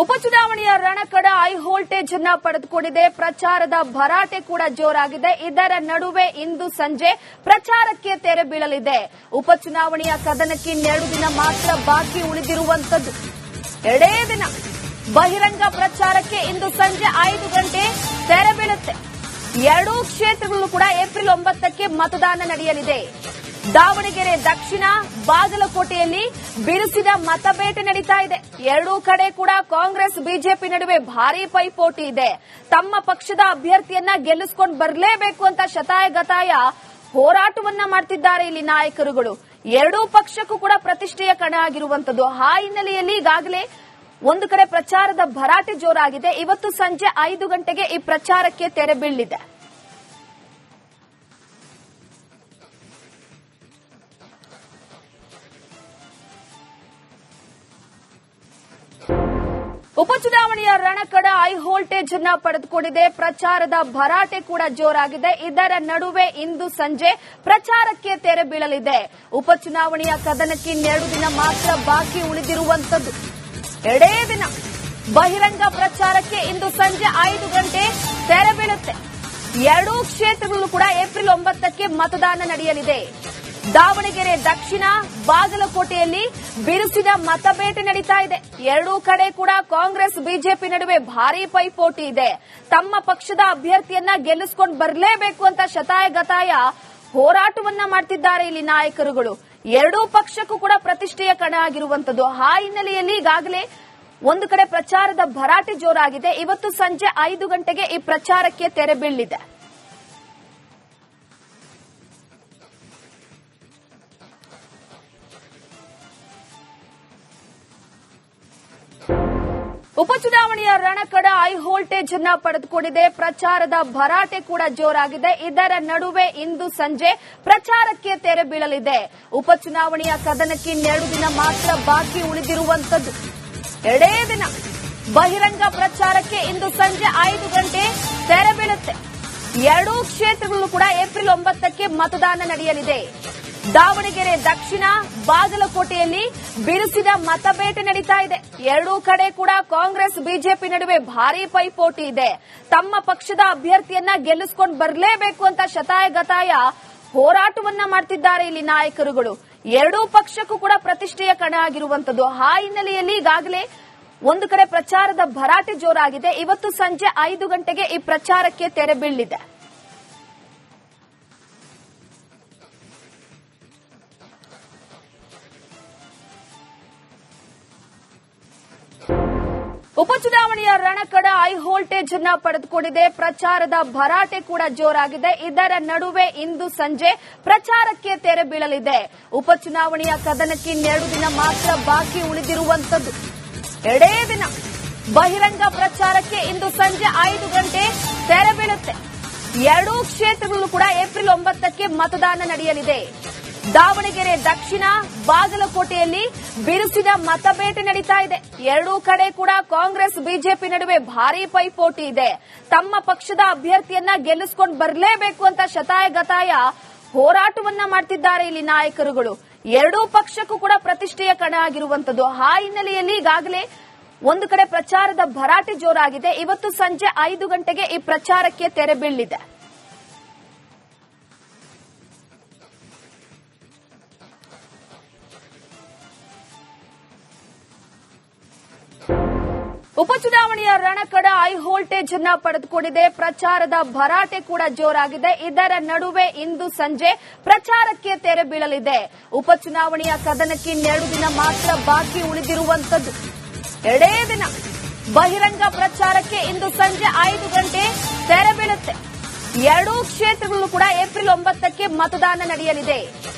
ಉಪಚುನಾವಣೆಯ ರಣಕಡ high voltage ಅನ್ನ ಪಡೆದುಕೊಂಡಿದೆ. ಪ್ರಚಾರದ ಭರಾಟೆ ಕೂಡ ಜೋರಾಗಿದೆ. ಇದರ ನಡುವೆ ಇಂದು ಸಂಜೆ ಪ್ರಚಾರಕ್ಕೆ ತೆರೆ ಬೀಳಲಿದೆ. ಉಪಚುನಾವಣೆಯ ಕದನಕ್ಕೆ 2 ದಿನ ಮಾತ್ರ ಬಾಕಿ ಉಳಿದಿರುವಂತದ್ದು. 2 ದಿನ ಬಹಿರಂಗ ಪ್ರಚಾರಕ್ಕೆ ಇಂದು ಸಂಜೆ 5 ಗಂಟೆ ತೆರೆ ಬೀಳುತ್ತೆ. 2 ಕ್ಷೇತ್ರಗಳಲ್ಲೂ ಕೂಡ ಏಪ್ರಿಲ್ 9ಕ್ಕೆ ಮತದಾನ ನಡೆಯಲಿದೆ. ದಾವಣಗೆರೆ ದಕ್ಷಿಣ, ಬಾಗಲಕೋಟೆಯಲ್ಲಿ ಬಿರುಸಿನ ಮತಬೇಟೆ ನಡೀತಾ ಇದೆ. 2 ಕಡೆ ಕೂಡ ಕಾಂಗ್ರೆಸ್ ಬಿಜೆಪಿ ನಡುವೆ ಭಾರೀ ಪೈಪೋಟಿ ಇದೆ. ತಮ್ಮ ಪಕ್ಷದ ಅಭ್ಯರ್ಥಿಯನ್ನ ಗೆಲ್ಲಿಸಿಕೊಂಡು ಬರಲೇಬೇಕು ಅಂತ ಶತಾಯಗತಾಯ ಹೋರಾಟವನ್ನ ಮಾಡ್ತಿದ್ದಾರೆ ಇಲ್ಲಿ ನಾಯಕರುಗಳು. 2 ಪಕ್ಷಕ್ಕೂ ಕೂಡ ಪ್ರತಿಷ್ಠೆಯ ಕಣ ಆಗಿರುವಂತದ್ದು. ಆ ಹಿನ್ನೆಲೆಯಲ್ಲಿ ಈಗಾಗಲೇ ಒಂದು ಕಡೆ ಪ್ರಚಾರದ ಭರಾಟೆ ಜೋರಾಗಿದೆ. ಇವತ್ತು ಸಂಜೆ 5 ಗಂಟೆಗೆ ಈ ಪ್ರಚಾರಕ್ಕೆ ತೆರೆ ಬೀಳಲಿದೆ. ಉಪಚುನಾವಣೆಯ ರಣಕಡ ಹೈ ವೋಲ್ಟೇಜ್ ಅನ್ನ ಪಡೆದುಕೊಂಡಿದೆ. ಪ್ರಚಾರದ ಭರಾಟೆ ಕೂಡ ಜೋರಾಗಿದೆ. ಇದರ ನಡುವೆ ಇಂದು ಸಂಜೆ ಪ್ರಚಾರಕ್ಕೆ ತೆರೆ ಬೀಳಲಿದೆ. ಉಪಚುನಾವಣೆಯ ಕದನಕ್ಕೆ 2 ದಿನ ಮಾತ್ರ ಬಾಕಿ ಉಳಿದಿರುವಂತದ್ದು. 2 ದಿನ ಬಹಿರಂಗ ಪ್ರಚಾರಕ್ಕೆ ಇಂದು ಸಂಜೆ 5 ಗಂಟೆ ತೆರೆ ಬೀಳುತ್ತೆ. 2 ಕ್ಷೇತ್ರಗಳಲ್ಲೂ ಕೂಡ ಏಪ್ರಿಲ್ 9ಕ್ಕೆ ಮತದಾನ ನಡೆಯಲಿದೆ. ದಾವಣಗೆರೆ ದಕ್ಷಿಣ, ಬಾಗಲಕೋಟೆಯಲ್ಲಿ ಬಿರುಸಿನ ಮತಬೇಟೆ ನಡೀತಾ ಇದೆ. 2 ಕಡೆ ಕೂಡ ಕಾಂಗ್ರೆಸ್ ಬಿಜೆಪಿ ನಡುವೆ ಭಾರೀ ಪೈಪೋಟಿ ಇದೆ. ತಮ್ಮ ಪಕ್ಷದ ಅಭ್ಯರ್ಥಿಯನ್ನ ಗೆಲ್ಲಿಸಿಕೊಂಡು ಬರಲೇಬೇಕು ಅಂತ ಶತಾಯಗತಾಯ ಹೋರಾಟವನ್ನ ಮಾಡ್ತಿದ್ದಾರೆ ಇಲ್ಲಿ ನಾಯಕರುಗಳು. 2 ಪಕ್ಷಕ್ಕೂ ಕೂಡ ಪ್ರತಿಷ್ಠೆಯ ಕಣ ಆಗಿರುವಂತದ್ದು. ಆ ಹಿನ್ನೆಲೆಯಲ್ಲಿ ಈಗಾಗಲೇ ಒಂದು ಕಡೆ ಪ್ರಚಾರದ ಭರಾಟೆ ಜೋರಾಗಿದೆ. ಇವತ್ತು ಸಂಜೆ 5 ಗಂಟೆಗೆ ಈ ಪ್ರಚಾರಕ್ಕೆ ತೆರೆ ಬೀಳಲಿದೆ. ಉಪಚುನಾವಣೆಯ ರಣಕಡ ಹೈ ವೋಲ್ಟೇಜ್ ಅನ್ನ ಪಡೆದುಕೊಂಡಿದೆ. ಪ್ರಚಾರದ ಭರಾಟೆ ಕೂಡ ಜೋರಾಗಿದೆ. ಇದರ ನಡುವೆ ಇಂದು ಸಂಜೆ ಪ್ರಚಾರಕ್ಕೆ ತೆರೆ ಬೀಳಲಿದೆ. ಉಪಚುನಾವಣೆಯ ಕದನಕ್ಕೆ 2 ದಿನ ಮಾತ್ರ ಬಾಕಿ ಉಳಿದಿರುವಂತದ್ದು. 2 ದಿನ ಬಹಿರಂಗ ಪ್ರಚಾರಕ್ಕೆ ಇಂದು ಸಂಜೆ 5 ಗಂಟೆ ತೆರೆ ಬೀಳುತ್ತೆ. 2 ಕ್ಷೇತ್ರಗಳಲ್ಲೂ ಕೂಡ ಏಪ್ರಿಲ್ 9ಕ್ಕೆ ಮತದಾನ ನಡೆಯಲಿದೆ. ದಾವಣಗೆರೆ ದಕ್ಷಿಣ, ಬಾಗಲಕೋಟೆಯಲ್ಲಿ ಬಿರುಸಿನ ಮತಬೇಟೆ ನಡೀತಾ ಇದೆ. 2 ಕಡೆ ಕೂಡ ಕಾಂಗ್ರೆಸ್ ಬಿಜೆಪಿ ನಡುವೆ ಭಾರೀ ಪೈಪೋಟಿ ಇದೆ. ತಮ್ಮ ಪಕ್ಷದ ಅಭ್ಯರ್ಥಿಯನ್ನ ಗೆಲ್ಲಿಸಿಕೊಂಡು ಬರಲೇಬೇಕು ಅಂತ ಶತಾಯಗತಾಯ ಹೋರಾಟವನ್ನ ಮಾಡ್ತಿದ್ದಾರೆ ಇಲ್ಲಿ ನಾಯಕರುಗಳು. 2 ಪಕ್ಷಕ್ಕೂ ಕೂಡ ಪ್ರತಿಷ್ಠೆಯ ಕಣ ಆಗಿರುವಂತದ್ದು. ಆ ಹಿನ್ನೆಲೆಯಲ್ಲಿ ಈಗಾಗಲೇ ಒಂದು ಕಡೆ ಪ್ರಚಾರದ ಭರಾಟೆ ಜೋರಾಗಿದೆ. ಇವತ್ತು ಸಂಜೆ 5 ಗಂಟೆಗೆ ಈ ಪ್ರಚಾರಕ್ಕೆ ತೆರೆ ಬೀಳಲಿದೆ. ಉಪಚುನಾವಣೆಯ ರಣಕಡ ಹೈ ವೋಲ್ಟೇಜ್ ಅನ್ನ ಪಡೆದುಕೊಂಡಿದೆ. ಪ್ರಚಾರದ ಭರಾಟೆ ಕೂಡ ಜೋರಾಗಿದೆ. ಇದರ ನಡುವೆ ಇಂದು ಸಂಜೆ ಪ್ರಚಾರಕ್ಕೆ ತೆರೆ ಬೀಳಲಿದೆ. ಉಪಚುನಾವಣೆಯ ಕದನಕ್ಕೆ 2 ದಿನ ಮಾತ್ರ ಬಾಕಿ ಉಳಿದಿರುವಂತದ್ದು. 2 ದಿನ ಬಹಿರಂಗ ಪ್ರಚಾರಕ್ಕೆ ಇಂದು ಸಂಜೆ 5 ಗಂಟೆ ತೆರೆ ಬೀಳುತ್ತೆ. 2 ಕ್ಷೇತ್ರಗಳಲ್ಲೂ ಕೂಡ ಏಪ್ರಿಲ್ 9ಕ್ಕೆ ಮತದಾನ ನಡೆಯಲಿದೆ. ದಾವಣಗೆರೆ ದಕ್ಷಿಣ, ಬಾಗಲಕೋಟೆಯಲ್ಲಿ ಬಿರುಸಿನ ಮತಬೇಟೆ ನಡೀತಾ ಇದೆ. 2 ಕಡೆ ಕೂಡ ಕಾಂಗ್ರೆಸ್ ಬಿಜೆಪಿ ನಡುವೆ ಭಾರೀ ಪೈಪೋಟಿ ಇದೆ. ತಮ್ಮ ಪಕ್ಷದ ಅಭ್ಯರ್ಥಿಯನ್ನ ಗೆಲ್ಲಿಸಿಕೊಂಡು ಬರಲೇಬೇಕು ಅಂತ ಶತಾಯಗತಾಯ ಹೋರಾಟವನ್ನ ಮಾಡ್ತಿದ್ದಾರೆ ಇಲ್ಲಿ ನಾಯಕರುಗಳು. 2 ಪಕ್ಷಕ್ಕೂ ಕೂಡ ಪ್ರತಿಷ್ಠೆಯ ಕಣ ಆಗಿರುವಂತದ್ದು. ಆ ಹಿನ್ನೆಲೆಯಲ್ಲಿ ಈಗಾಗಲೇ ಒಂದು ಕಡೆ ಪ್ರಚಾರದ ಭರಾಟೆ ಜೋರಾಗಿದೆ. ಇವತ್ತು ಸಂಜೆ 5 ಗಂಟೆಗೆ ಈ ಪ್ರಚಾರಕ್ಕೆ ತೆರೆ ಬೀಳಲಿದೆ. ಉಪಚುನಾವಣೆಯ ರಣಕಡ ಹೈ ವೋಲ್ಟೇಜ್ ಅನ್ನ ಪಡೆದುಕೊಂಡಿದೆ. ಪ್ರಚಾರದ ಭರಾಟೆ ಕೂಡ ಜೋರಾಗಿದೆ. ಇದರ ನಡುವೆ ಇಂದು ಸಂಜೆ ಪ್ರಚಾರಕ್ಕೆ ತೆರೆ ಬೀಳಲಿದೆ. ಉಪಚುನಾವಣೆಯ ಕದನಕ್ಕೆ 2 ದಿನ ಮಾತ್ರ ಬಾಕಿ ಉಳಿದಿರುವಂತದ್ದು. 2 ದಿನ ಬಹಿರಂಗ ಪ್ರಚಾರಕ್ಕೆ ಇಂದು ಸಂಜೆ 5 ಗಂಟೆ ತೆರೆ ಬೀಳುತ್ತೆ. 2 ಕ್ಷೇತ್ರಗಳಲ್ಲೂ ಕೂಡ ಏಪ್ರಿಲ್ 9ಕ್ಕೆ ಮತದಾನ ನಡೆಯಲಿದೆ.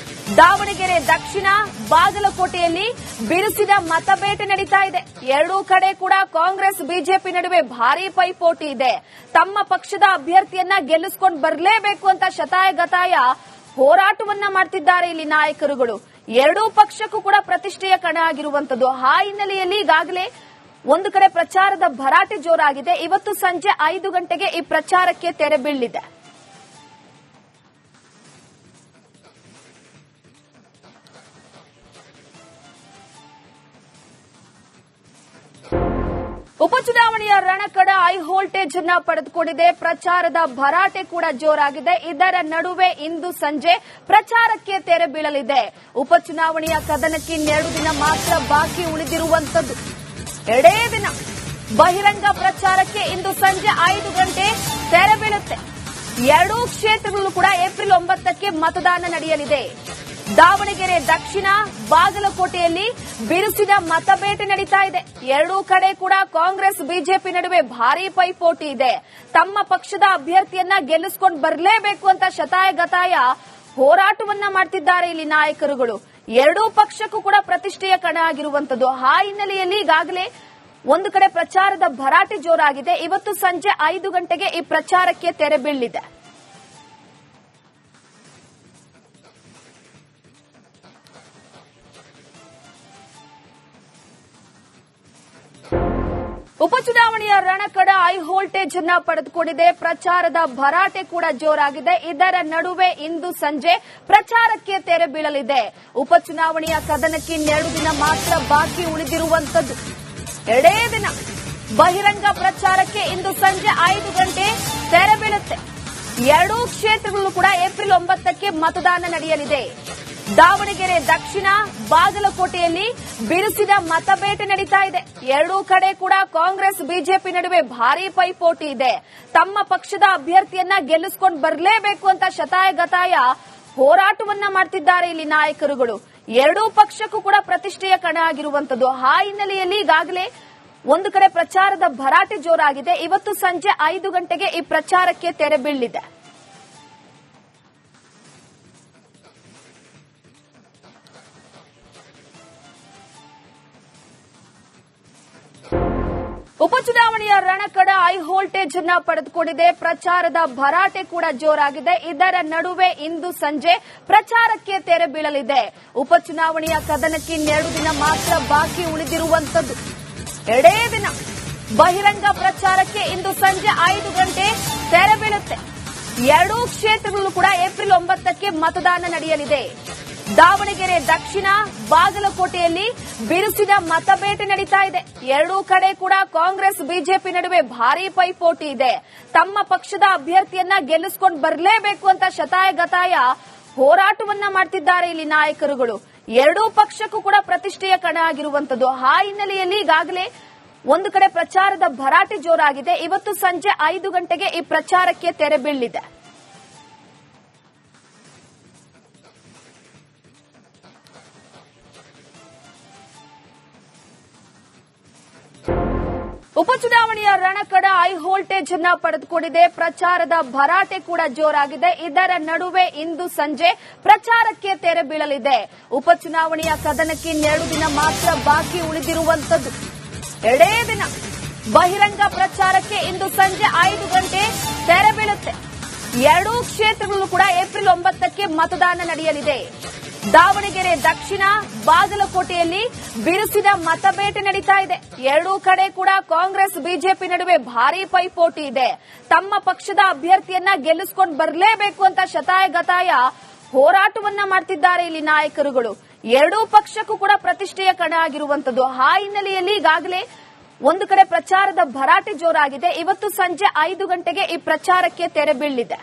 ದಾವಣಗೆರೆ ದಕ್ಷಿಣ, ಬಾಗಲಕೋಟೆಯಲ್ಲಿ ಬಿರುಸಿನ ಮತಬೇಟೆ ನಡೀತಾ ಇದೆ. 2 ಕಡೆ ಕೂಡ ಕಾಂಗ್ರೆಸ್ ಬಿಜೆಪಿ ನಡುವೆ ಭಾರೀ ಪೈಪೋಟಿ ಇದೆ. ತಮ್ಮ ಪಕ್ಷದ ಅಭ್ಯರ್ಥಿಯನ್ನ ಗೆಲ್ಲಿಸಿಕೊಂಡು ಬರಲೇಬೇಕು ಅಂತ ಶತಾಯಗತಾಯ ಹೋರಾಟವನ್ನ ಮಾಡ್ತಿದ್ದಾರೆ ಇಲ್ಲಿ ನಾಯಕರುಗಳು. 2 ಪಕ್ಷಕ್ಕೂ ಕೂಡ ಪ್ರತಿಷ್ಠೆಯ ಕಣ ಆಗಿರುವಂತದ್ದು. ಆ ಹಿನ್ನೆಲೆಯಲ್ಲಿ ಈಗಾಗಲೇ ಒಂದು ಕಡೆ ಪ್ರಚಾರದ ಭರಾಟೆ ಜೋರಾಗಿದೆ. ಇವತ್ತು ಸಂಜೆ 5 ಗಂಟೆಗೆ ಈ ಪ್ರಚಾರಕ್ಕೆ ತೆರೆ ಬೀಳಲಿದೆ. ಉಪಚುನಾವಣೆಯ ರಣಕಡ ಹೈ ವೋಲ್ಟೇಜ್ ಅನ್ನ ಪಡೆದುಕೊಂಡಿದೆ. ಪ್ರಚಾರದ ಭರಾಟೆ ಕೂಡ ಜೋರಾಗಿದೆ. ಇದರ ನಡುವೆ ಇಂದು ಸಂಜೆ ಪ್ರಚಾರಕ್ಕೆ ತೆರೆ ಬೀಳಲಿದೆ. ಉಪಚುನಾವಣೆಯ ಕದನಕ್ಕೆ 2 ದಿನ ಮಾತ್ರ ಬಾಕಿ ಉಳಿದಿರುವಂತದ್ದು. 2 ದಿನ ಬಹಿರಂಗ ಪ್ರಚಾರಕ್ಕೆ ಇಂದು ಸಂಜೆ 5 ಗಂಟೆ ತೆರೆ ಬೀಳುತ್ತೆ. 2 ಕ್ಷೇತ್ರಗಳಲ್ಲೂ ಕೂಡ ಏಪ್ರಿಲ್ 9ಕ್ಕೆ ಮತದಾನ ನಡೆಯಲಿದೆ. ದಾವಣಗೆರೆ ದಕ್ಷಿಣ, ಬಾಗಲಕೋಟೆಯಲ್ಲಿ ಬಿರುಸಿನ ಮತಬೇಟೆ ನಡೀತಾ ಇದೆ. 2 ಕಡೆ ಕೂಡ ಕಾಂಗ್ರೆಸ್ ಬಿಜೆಪಿ ನಡುವೆ ಭಾರೀ ಪೈಪೋಟಿ ಇದೆ. ತಮ್ಮ ಪಕ್ಷದ ಅಭ್ಯರ್ಥಿಯನ್ನ ಗೆಲ್ಲಿಸಿಕೊಂಡು ಬರಲೇಬೇಕು ಅಂತ ಶತಾಯಗತಾಯ ಹೋರಾಟವನ್ನ ಮಾಡ್ತಿದ್ದಾರೆ ಇಲ್ಲಿ ನಾಯಕರುಗಳು. 2 ಪಕ್ಷಕ್ಕೂ ಕೂಡ ಪ್ರತಿಷ್ಠೆಯ ಕಣ ಆಗಿರುವಂತದ್ದು. ಆ ಹಿನ್ನೆಲೆಯಲ್ಲಿ ಈಗಾಗಲೇ ಒಂದು ಕಡೆ ಪ್ರಚಾರದ ಭರಾಟೆ ಜೋರಾಗಿದೆ. ಇವತ್ತು ಸಂಜೆ 5 ಗಂಟೆಗೆ ಈ ಪ್ರಚಾರಕ್ಕೆ ತೆರೆ ಬೀಳಲಿದೆ. ಉಪಚುನಾವಣೆಯ ರಣಕಡ ಹೈ ವೋಲ್ಟೇಜ್ ಅನ್ನ ಪಡೆದುಕೊಂಡಿದೆ. ಪ್ರಚಾರದ ಭರಾಟೆ ಕೂಡ ಜೋರಾಗಿದೆ. ಇದರ ನಡುವೆ ಇಂದು ಸಂಜೆ ಪ್ರಚಾರಕ್ಕೆ ತೆರೆ ಬೀಳಲಿದೆ. ಉಪಚುನಾವಣೆಯ ಕದನಕ್ಕೆ 2 ದಿನ ಮಾತ್ರ ಬಾಕಿ ಉಳಿದಿರುವಂತದ್ದು. 2 ದಿನ ಬಹಿರಂಗ ಪ್ರಚಾರಕ್ಕೆ ಇಂದು ಸಂಜೆ 5 ಗಂಟೆ ತೆರೆ ಬೀಳುತ್ತೆ. 2 ಕ್ಷೇತ್ರಗಳಲ್ಲೂ ಕೂಡ ಏಪ್ರಿಲ್ 9ಕ್ಕೆ ಮತದಾನ ನಡೆಯಲಿದೆ. ದಾವಣಗೆರೆ ದಕ್ಷಿಣ, ಬಾಗಲಕೋಟೆಯಲ್ಲಿ ಬಿರುಸಿನ ಮತಬೇಟೆ ನಡೀತಾ ಇದೆ. 2 ಕಡೆ ಕೂಡ ಕಾಂಗ್ರೆಸ್ ಬಿಜೆಪಿ ನಡುವೆ ಭಾರೀ ಪೈಪೋಟಿ ಇದೆ. ತಮ್ಮ ಪಕ್ಷದ ಅಭ್ಯರ್ಥಿಯನ್ನ ಗೆಲ್ಲಿಸಿಕೊಂಡು ಬರಲೇಬೇಕು ಅಂತ ಶತಾಯಗತಾಯ ಹೋರಾಟವನ್ನ ಮಾಡ್ತಿದ್ದಾರೆ ಇಲ್ಲಿ ನಾಯಕರುಗಳು. 2 ಪಕ್ಷಕ್ಕೂ ಕೂಡ ಪ್ರತಿಷ್ಠೆಯ ಕಣ ಆಗಿರುವಂತದ್ದು. ಆ ಹಿನ್ನೆಲೆಯಲ್ಲಿ ಈಗಾಗಲೇ ಒಂದು ಕಡೆ ಪ್ರಚಾರದ ಭರಾಟೆ ಜೋರಾಗಿದೆ. ಇವತ್ತು ಸಂಜೆ 5 ಗಂಟೆಗೆ ಈ ಪ್ರಚಾರಕ್ಕೆ ತೆರೆ ಬೀಳಲಿದೆ. ಉಪಚುನಾವಣೆಯ ರಣಕಡ ಹೈ ವೋಲ್ಟೇಜ್ ಅನ್ನ ಪಡೆದುಕೊಂಡಿದೆ. ಪ್ರಚಾರದ ಭರಾಟೆ ಕೂಡ ಜೋರಾಗಿದೆ. ಇದರ ನಡುವೆ ಇಂದು ಸಂಜೆ ಪ್ರಚಾರಕ್ಕೆ ತೆರೆ ಬೀಳಲಿದೆ. ಉಪಚುನಾವಣೆಯ ಕದನಕ್ಕೆ 2 ದಿನ ಮಾತ್ರ ಬಾಕಿ ಉಳಿದಿರುವಂತದ್ದು. 2 ದಿನ ಬಹಿರಂಗ ಪ್ರಚಾರಕ್ಕೆ ಇಂದು ಸಂಜೆ 5 ಗಂಟೆ ತೆರೆ ಬೀಳುತ್ತೆ. 2 ಕ್ಷೇತ್ರಗಳಲ್ಲೂ ಕೂಡ ಏಪ್ರಿಲ್ 9ಕ್ಕೆ ಮತದಾನ ನಡೆಯಲಿದೆ. ದಾವಣಗೆರೆ ದಕ್ಷಿಣ, ಬಾಗಲಕೋಟೆಯಲ್ಲಿ ಬಿರುಸಿನ ಮತಬೇಟೆ ನಡೀತಾ ಇದೆ. 2 ಕಡೆ ಕೂಡ ಕಾಂಗ್ರೆಸ್ ಬಿಜೆಪಿ ನಡುವೆ ಭಾರೀ ಪೈಪೋಟಿ ಇದೆ. ತಮ್ಮ ಪಕ್ಷದ ಅಭ್ಯರ್ಥಿಯನ್ನ ಗೆಲ್ಲಿಸಿಕೊಂಡು ಬರಲೇಬೇಕು ಅಂತ ಶತಾಯಗತಾಯ ಹೋರಾಟವನ್ನ ಮಾಡ್ತಿದ್ದಾರೆ ಇಲ್ಲಿ ನಾಯಕರುಗಳು. 2 ಪಕ್ಷಕ್ಕೂ ಕೂಡ ಪ್ರತಿಷ್ಠೆಯ ಕಣ ಆಗಿರುವಂತದ್ದು. ಆ ಹಿನ್ನೆಲೆಯಲ್ಲಿ ಈಗಾಗಲೇ ಒಂದು ಕಡೆ ಪ್ರಚಾರದ ಭರಾಟೆ ಜೋರಾಗಿದೆ. ಇವತ್ತು ಸಂಜೆ 5 ಗಂಟೆಗೆ ಈ ಪ್ರಚಾರಕ್ಕೆ ತೆರೆ ಬೀಳಲಿದೆ. ಉಪಚುನಾವಣೆಯ ರಣಕಡ ಹೈ ವೋಲ್ಟೇಜ್ ಅನ್ನ ಪಡೆದುಕೊಂಡಿದೆ. ಪ್ರಚಾರದ ಭರಾಟೆ ಕೂಡ ಜೋರಾಗಿದೆ. ಇದರ ನಡುವೆ ಇಂದು ಸಂಜೆ ಪ್ರಚಾರಕ್ಕೆ ತೆರೆ ಬೀಳಲಿದೆ. ಉಪಚುನಾವಣೆಯ ಕದನಕ್ಕೆ 2 ದಿನ ಮಾತ್ರ ಬಾಕಿ ಉಳಿದಿರುವಂತದ್ದು. 2 ದಿನ ಬಹಿರಂಗ ಪ್ರಚಾರಕ್ಕೆ ಇಂದು ಸಂಜೆ 5 ಗಂಟೆ ತೆರೆ ಬೀಳುತ್ತೆ. 2 ಕ್ಷೇತ್ರಗಳಲ್ಲೂ ಕೂಡ ಏಪ್ರಿಲ್ 9ಕ್ಕೆ ಮತದಾನ ನಡೆಯಲಿದೆ. ದಾವಣಗೆರೆ ದಕ್ಷಿಣ, ಬಾಗಲಕೋಟೆಯಲ್ಲಿ ಬಿರುಸಿನ ಮತಬೇಟೆ ನಡೀತಾ ಇದೆ. 2 ಕಡೆ ಕೂಡ ಕಾಂಗ್ರೆಸ್ ಬಿಜೆಪಿ ನಡುವೆ ಭಾರೀ ಪೈಪೋಟಿ ಇದೆ. ತಮ್ಮ ಪಕ್ಷದ ಅಭ್ಯರ್ಥಿಯನ್ನ ಗೆಲ್ಲಿಸಿಕೊಂಡು ಬರಲೇಬೇಕು ಅಂತ ಶತಾಯಗತಾಯ ಹೋರಾಟವನ್ನ ಮಾಡ್ತಿದ್ದಾರೆ ಇಲ್ಲಿ ನಾಯಕರುಗಳು. 2 ಪಕ್ಷಕ್ಕೂ ಕೂಡ ಪ್ರತಿಷ್ಠೆಯ ಕಣ ಆಗಿರುವಂತದ್ದು. ಆ ಹಿನ್ನೆಲೆಯಲ್ಲಿ ಈಗಾಗಲೇ ಒಂದು ಕಡೆ ಪ್ರಚಾರದ ಭರಾಟೆ ಜೋರಾಗಿದೆ. ಇವತ್ತು ಸಂಜೆ 5 ಗಂಟೆಗೆ ಈ ಪ್ರಚಾರಕ್ಕೆ ತೆರೆ ಬೀಳಲಿದೆ.